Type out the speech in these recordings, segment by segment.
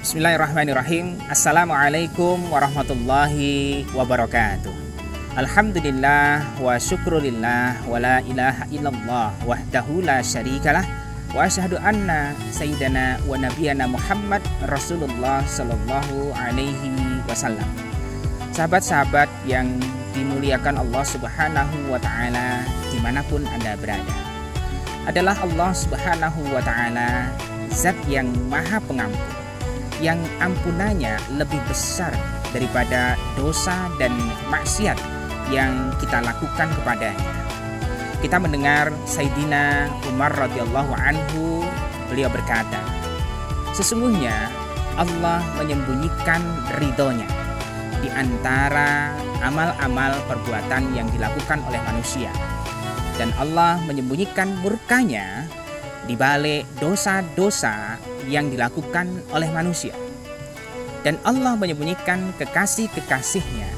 Bismillahirrahmanirrahim. Assalamualaikum warahmatullahi wabarakatuh. Alhamdulillah wa syukrulillah wa la ilaha illallah wahdahu la syarikalah wa asyhadu anna sayyidana wa nabiyana Muhammad Rasulullah sallallahu alaihi wasallam. Sahabat-sahabat yang dimuliakan Allah Subhanahu wa taala dimanapun Anda berada, adalah Allah Subhanahu wa taala zat yang maha pengampun, yang ampunannya lebih besar daripada dosa dan maksiat yang kita lakukan kepadanya. Kita mendengar Sayyidina Umar radhiyallahu anhu, beliau berkata, sesungguhnya Allah menyembunyikan ridhonya di antara amal-amal perbuatan yang dilakukan oleh manusia, dan Allah menyembunyikan murkanya di balik dosa-dosa yang dilakukan oleh manusia, dan Allah menyembunyikan kekasih-kekasihnya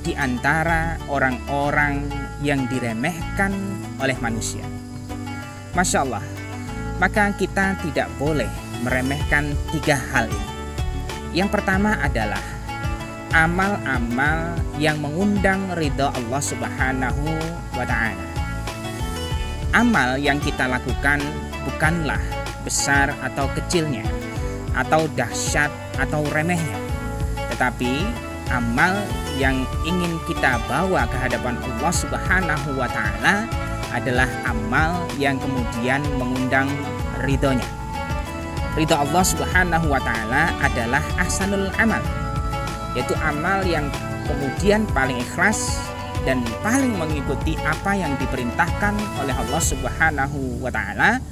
di antara orang-orang yang diremehkan oleh manusia. Masya Allah, maka kita tidak boleh meremehkan tiga hal ini. Yang pertama adalah amal-amal yang mengundang ridha Allah Subhanahu wa ta'ala. Amal yang kita lakukan bukanlah besar atau kecilnya, atau dahsyat atau remehnya, tetapi amal yang ingin kita bawa ke hadapan Allah Subhanahu wa ta'ala adalah amal yang kemudian mengundang ridhonya. Ridho Allah Subhanahu wa ta'ala adalah ahsanul amal, yaitu amal yang kemudian paling ikhlas dan paling mengikuti apa yang diperintahkan oleh Allah Subhanahu wa ta'ala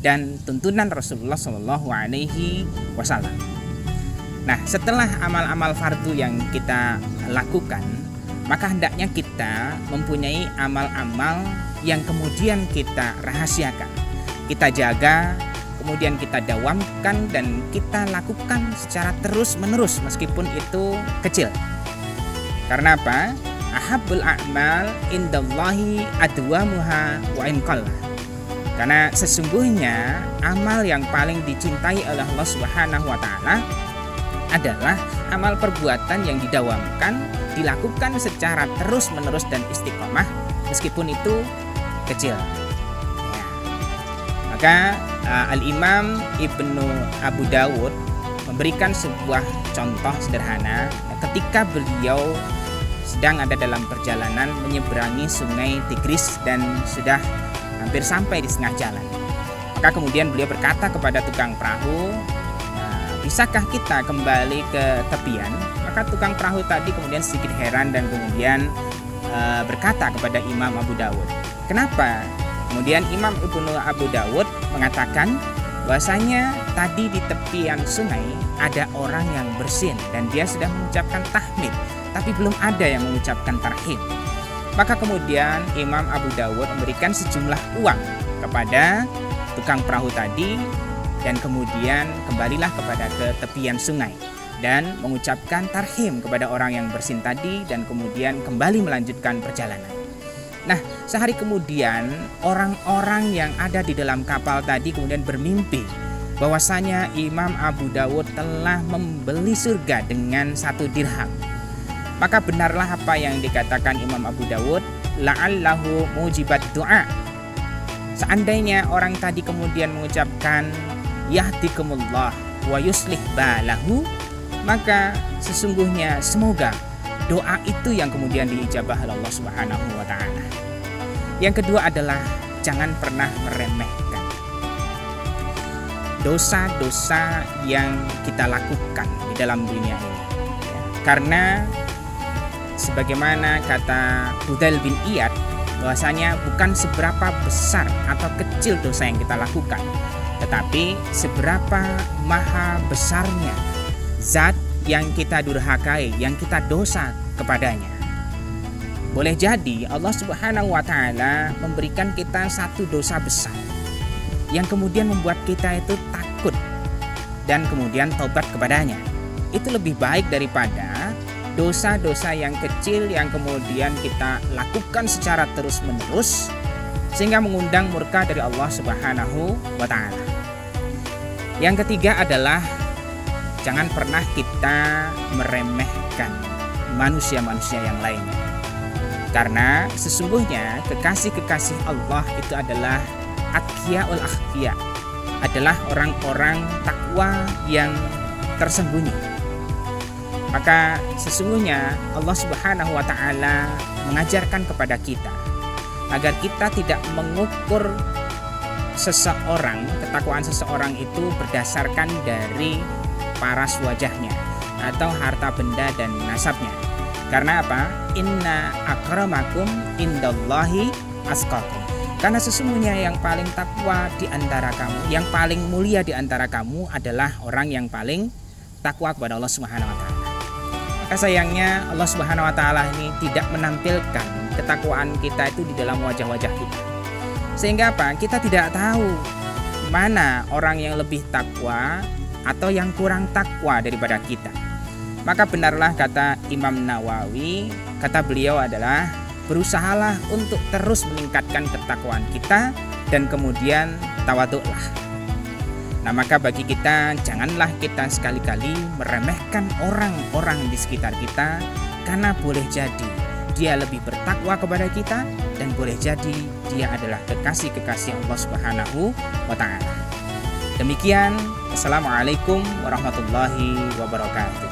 dan tuntunan Rasulullah Shallallahu Alaihi Wasallam. Nah, setelah amal-amal fardu yang kita lakukan, maka hendaknya kita mempunyai amal-amal yang kemudian kita rahasiakan, kita jaga, kemudian kita dawamkan dan kita lakukan secara terus-menerus meskipun itu kecil. Karena apa? Ahabbul a'mal indallahi adwamuha wa in qalla. Karena sesungguhnya amal yang paling dicintai oleh Allah Subhanahu wa taala adalah amal perbuatan yang didawamkan, dilakukan secara terus-menerus dan istiqomah meskipun itu kecil. Ya. Maka Al-Imam Ibnu Abu Dawud memberikan sebuah contoh sederhana ketika beliau sedang ada dalam perjalanan menyeberangi sungai Tigris dan sudah hampir sampai di setengah jalan. Maka kemudian beliau berkata kepada tukang perahu, bisakah kita kembali ke tepian? Maka tukang perahu tadi kemudian sedikit heran dan kemudian berkata kepada Imam Abu Dawud, kenapa? Kemudian Imam Ibnu Abu Dawud mengatakan bahwasanya tadi di tepian sungai ada orang yang bersin dan dia sudah mengucapkan tahmid, tapi belum ada yang mengucapkan tarhim. Maka kemudian Imam Abu Dawud memberikan sejumlah uang kepada tukang perahu tadi dan kemudian kembalilah kepada ke tepian sungai dan mengucapkan tarhim kepada orang yang bersin tadi dan kemudian kembali melanjutkan perjalanan. Nah, sehari kemudian orang-orang yang ada di dalam kapal tadi kemudian bermimpi bahwasanya Imam Abu Dawud telah membeli surga dengan 1 dirham. Maka benarlah apa yang dikatakan Imam Abu Dawud, la'allahu mujibat du'a. Seandainya orang tadi kemudian mengucapkan yahdikumullah wa yuslih balahu, maka sesungguhnya semoga doa itu yang kemudian diijabah oleh Allah Subhanahu wa taala. Yang kedua adalah jangan pernah meremehkan dosa-dosa yang kita lakukan di dalam dunia ini. Karena sebagaimana kata Hudail bin Iyad, bahwasanya bukan seberapa besar atau kecil dosa yang kita lakukan, tetapi seberapa maha besarnya zat yang kita durhakai, yang kita dosa kepadanya. Boleh jadi Allah Subhanahu wa ta'ala memberikan kita satu dosa besar yang kemudian membuat kita itu takut dan kemudian taubat kepadanya. Itu lebih baik daripada dosa-dosa yang kecil yang kemudian kita lakukan secara terus-menerus sehingga mengundang murka dari Allah Subhanahu wa ta'ala. Yang ketiga adalah jangan pernah kita meremehkan manusia-manusia yang lainnya. Karena sesungguhnya kekasih-kekasih Allah itu adalah atqiyaul akhfiya, adalah orang-orang takwa yang tersembunyi. Maka sesungguhnya Allah Subhanahu wa taala mengajarkan kepada kita agar kita tidak mengukur seseorang, ketakwaan seseorang itu berdasarkan dari paras wajahnya atau harta benda dan nasabnya. Karena apa? Inna akramakum indallahi atqakum. Karena sesungguhnya yang paling takwa di antara kamu, yang paling mulia di antara kamu adalah orang yang paling takwa kepada Allah Subhanahu wa taala. Maka sayangnya Allah Subhanahu wa taala ini tidak menampilkan ketakwaan kita itu di dalam wajah-wajah kita. Sehingga apa? Kita tidak tahu mana orang yang lebih takwa atau yang kurang takwa daripada kita. Maka benarlah kata Imam Nawawi, kata beliau adalah berusahalah untuk terus meningkatkan ketakwaan kita dan kemudian tawaduklah. Nah, maka bagi kita janganlah kita sekali-kali meremehkan orang-orang di sekitar kita, karena boleh jadi dia lebih bertakwa kepada kita dan boleh jadi dia adalah kekasih-kekasih Allah Subhanahu wa taala. Demikian, Assalamualaikum warahmatullahi wabarakatuh.